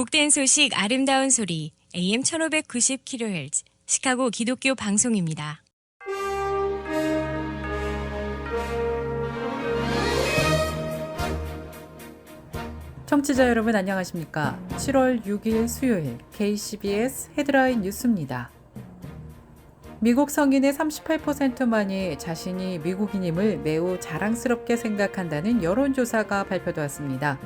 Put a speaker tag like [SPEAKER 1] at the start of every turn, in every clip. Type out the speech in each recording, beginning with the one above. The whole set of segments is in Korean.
[SPEAKER 1] 복된 소식 아름다운 소리 AM 1590kHz 시카고 기독교 방송입니다.
[SPEAKER 2] 청취자 여러분 안녕하십니까? 7월 6일 수요일 KCBS 헤드라인 뉴스입니다. 미국 성인의 38%만이 자신이 미국인임을 매우 자랑스럽게 생각한다는 여론조사가 발표되었습니다.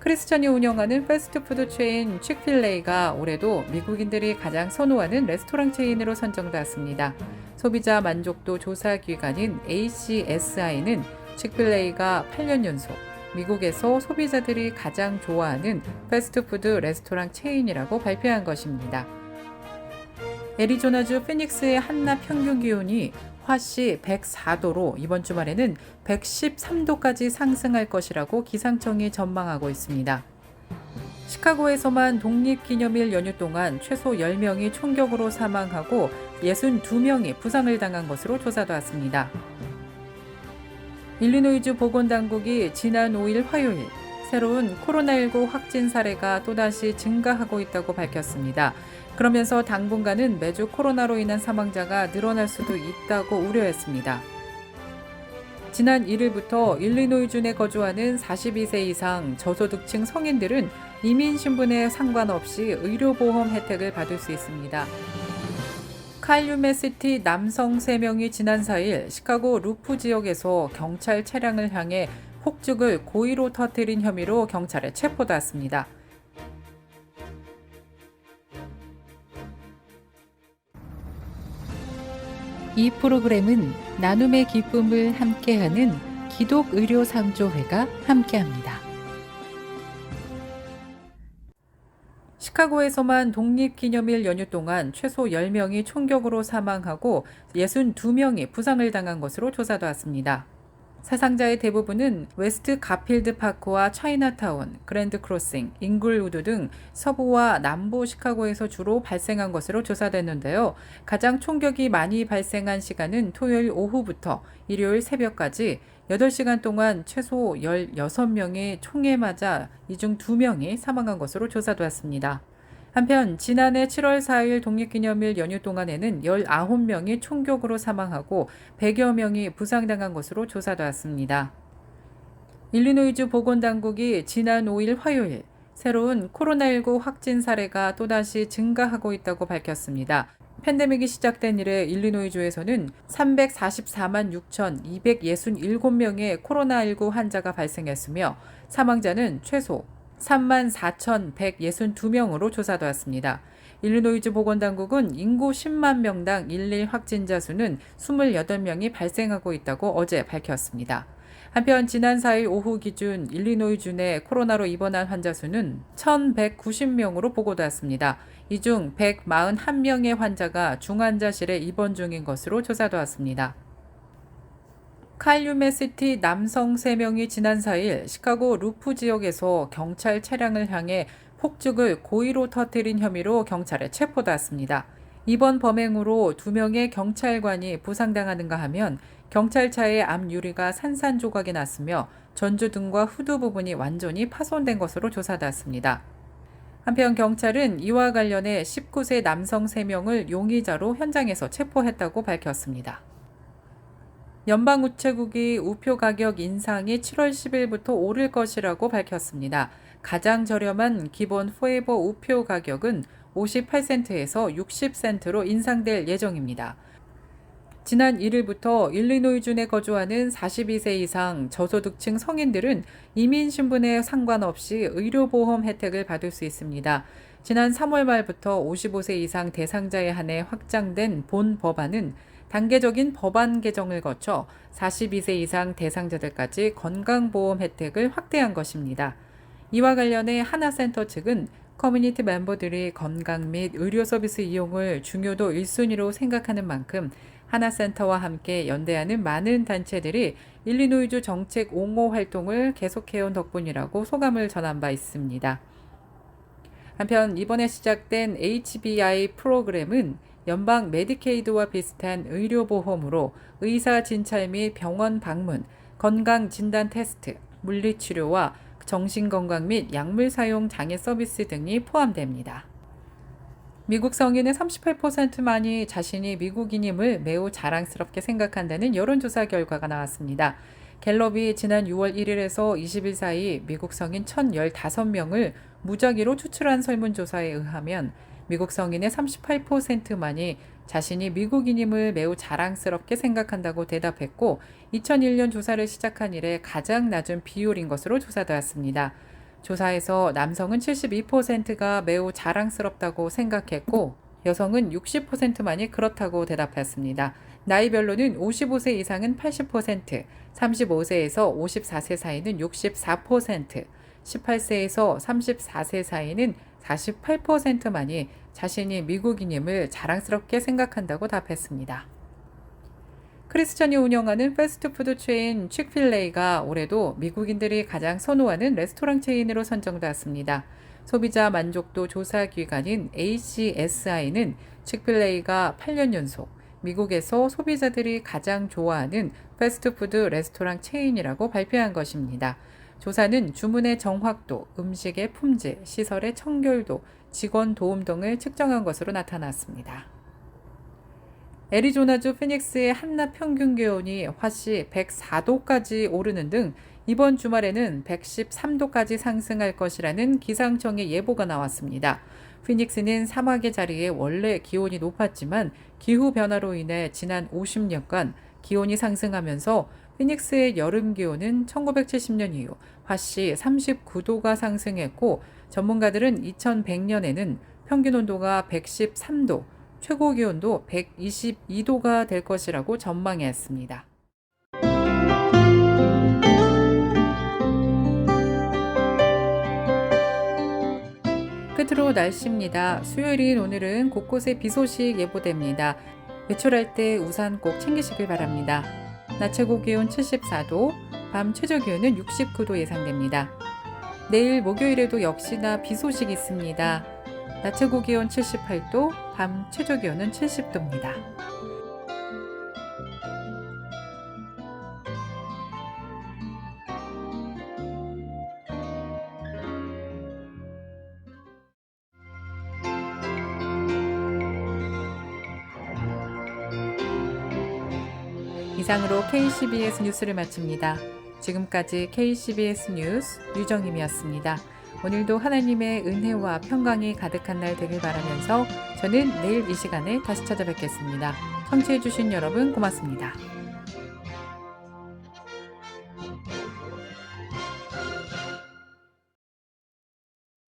[SPEAKER 2] 크리스천이 운영하는 패스트푸드 체인 칙필레이가 올해도 미국인들이 가장 선호하는 레스토랑 체인으로 선정되었습니다. 소비자 만족도 조사 기관인 ACSI는 칙필레이가 8년 연속 미국에서 소비자들이 가장 좋아하는 패스트푸드 레스토랑 체인이라고 발표한 것입니다. 애리조나주 피닉스의 한낮 평균 기온이 화씨 104도로 이번 주말에는 113도까지 상승할 것이라고 기상청이 전망하고 있습니다. 시카고에서만 독립기념일 연휴 동안 최소 10명이 총격으로 사망하고 62명이 부상을 당한 것으로 조사되었습니다. 일리노이주 보건당국이 지난 5일 화요일 새로운 코로나19 확진 사례가 또다시 증가하고 있다고 밝혔습니다. 그러면서 당분간은 매주 코로나로 인한 사망자가 늘어날 수도 있다고 우려했습니다. 지난 1일부터 일리노이주 내 거주하는 42세 이상 저소득층 성인들은 이민 신분에 상관없이 의료보험 혜택을 받을 수 있습니다. 칼류메시티 남성 3명이 지난 4일 시카고 루프 지역에서 경찰 차량을 향해 폭죽을 고의로 터뜨린 혐의로 경찰에 체포됐습니다. 이 프로그램은 나눔의 기쁨을 함께하는 기독의료상조회가 함께합니다. 시카고에서만 독립기념일 연휴 동안 최소 10명이 총격으로 사망하고 62명이 부상을 당한 것으로 조사되었습니다. 사상자의 대부분은 웨스트 가필드 파크와 차이나타운, 그랜드 크로싱, 잉글우드 등 서부와 남부 시카고에서 주로 발생한 것으로 조사됐는데요. 가장 총격이 많이 발생한 시간은 토요일 오후부터 일요일 새벽까지 8시간 동안 최소 16명이 총에 맞아 이 중 2명이 사망한 것으로 조사되었습니다. 한편 지난해 7월 4일 독립기념일 연휴 동안에는 19명이 총격으로 사망하고 100여 명이 부상당한 것으로 조사되었습니다. 일리노이주 보건당국이 지난 5일 화요일 새로운 코로나19 확진 사례가 또다시 증가하고 있다고 밝혔습니다. 팬데믹이 시작된 이래 일리노이주에서는 344만 6,267명의 코로나19 환자가 발생했으며 사망자는 최소 34,162명으로 조사되었습니다. 일리노이주 보건당국은 인구 10만 명당 일일 확진자 수는 28명이 발생하고 있다고 어제 밝혔습니다. 한편 지난 4일 오후 기준 일리노이주 내 코로나로 입원한 환자 수는 1,190명으로 보고되었습니다. 이 중 141명의 환자가 중환자실에 입원 중인 것으로 조사되었습니다. 칼류메시티 남성 3명이 지난 4일 시카고 루프 지역에서 경찰 차량을 향해 폭죽을 고의로 터뜨린 혐의로 경찰에 체포됐습니다. 이번 범행으로 2명의 경찰관이 부상당하는가 하면 경찰차의 앞 유리가 산산조각이 났으며 전주등과 후드 부분이 완전히 파손된 것으로 조사됐습니다. 한편 경찰은 이와 관련해 19세 남성 3명을 용의자로 현장에서 체포했다고 밝혔습니다. 연방우체국이 우표 가격 인상이 7월 10일부터 오를 것이라고 밝혔습니다. 가장 저렴한 기본 포에버 우표 가격은 58센트에서 60센트로 인상될 예정입니다. 지난 1일부터 일리노이주 내 거주하는 42세 이상 저소득층 성인들은 이민 신분에 상관없이 의료보험 혜택을 받을 수 있습니다. 지난 3월 말부터 55세 이상 대상자에 한해 확장된 본 법안은 단계적인 법안 개정을 거쳐 42세 이상 대상자들까지 건강보험 혜택을 확대한 것입니다. 이와 관련해 하나센터 측은 커뮤니티 멤버들이 건강 및 의료 서비스 이용을 중요도 1순위로 생각하는 만큼 하나센터와 함께 연대하는 많은 단체들이 일리노이주 정책 옹호 활동을 계속해온 덕분이라고 소감을 전한 바 있습니다. 한편 이번에 시작된 HBI 프로그램은 연방 메디케이드와 비슷한 의료보험으로 의사 진찰 및 병원 방문, 건강 진단 테스트, 물리치료와 정신건강 및 약물 사용 장애 서비스 등이 포함됩니다. 미국 성인의 38%만이 자신이 미국인임을 매우 자랑스럽게 생각한다는 여론조사 결과가 나왔습니다. 갤럽이 지난 6월 1일에서 20일 사이 미국 성인 1,015명을 무작위로 추출한 설문조사에 의하면 미국 성인의 38%만이 자신이 미국인임을 매우 자랑스럽게 생각한다고 대답했고 2001년 조사를 시작한 이래 가장 낮은 비율인 것으로 조사되었습니다. 조사에서 남성은 72%가 매우 자랑스럽다고 생각했고 여성은 60%만이 그렇다고 대답했습니다. 나이별로는 55세 이상은 80%, 35세에서 54세 사이는 64%, 18세에서 34세 사이는 48%만이 자신이 미국인임을 자랑스럽게 생각한다고 답했습니다. 크리스천이 운영하는 패스트푸드 체인 칙필레이가 올해도 미국인들이 가장 선호하는 레스토랑 체인으로 선정되었습니다. 소비자 만족도 조사 기관인 ACSI는 칙필레이가 8년 연속 미국에서 소비자들이 가장 좋아하는 패스트푸드 레스토랑 체인이라고 발표한 것입니다. 조사는 주문의 정확도, 음식의 품질, 시설의 청결도, 직원 도움 등을 측정한 것으로 나타났습니다. 애리조나주 피닉스의 한낮 평균 기온이 화씨 104도까지 오르는 등 이번 주말에는 113도까지 상승할 것이라는 기상청의 예보가 나왔습니다. 피닉스는 사막의 자리에 원래 기온이 높았지만 기후 변화로 인해 지난 50년간 기온이 상승하면서 피닉스의 여름 기온은 1970년 이후 화씨 39도가 상승했고 전문가들은 2100년에는 평균 온도가 113도, 최고 기온도 122도가 될 것이라고 전망했습니다. 끝으로 날씨입니다. 수요일인 오늘은 곳곳에 비 소식 예보됩니다. 외출할 때 우산 꼭 챙기시길 바랍니다. 낮 최고 기온 74도, 밤 최저 기온은 69도 예상됩니다. 내일 목요일에도 역시나 비 소식이 있습니다. 낮 최고 기온 78도, 밤 최저 기온은 70도입니다. 이상으로 KCBS 뉴스를 마칩니다. 지금까지 KCBS 뉴스 유정임이었습니다. 오늘도 하나님의 은혜와 평강이 가득한 날 되길 바라면서 저는 내일 이 시간에 다시 찾아뵙겠습니다. 청취해주신 여러분 고맙습니다.